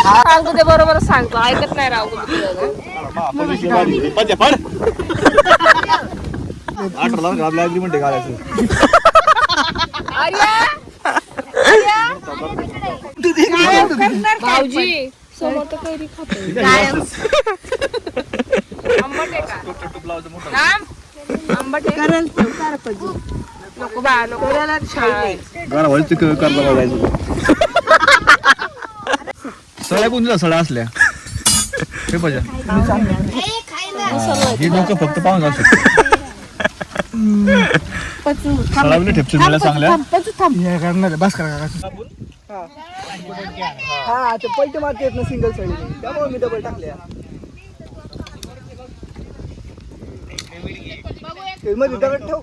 सांगतो ते बरोबर सांगतो, ऐकत नाही राव. 18 लाख अग्रीमेंट घालायचं. भाऊजी समोर तर कैरी खातो. आंबट आहे का? आंबट आहे. नको बा नको. सळ्या कोणत्या सळ्या असल्या हे पाहिजे. हे डोकं फक्त पाहून जाऊ शकतो. ठेपचे चांगल्या बस करा. हा ते पलटे मारते येत ना सिंगल साईड, त्यामुळे मी डबल टाकल्या मध्ये दगड ठेव.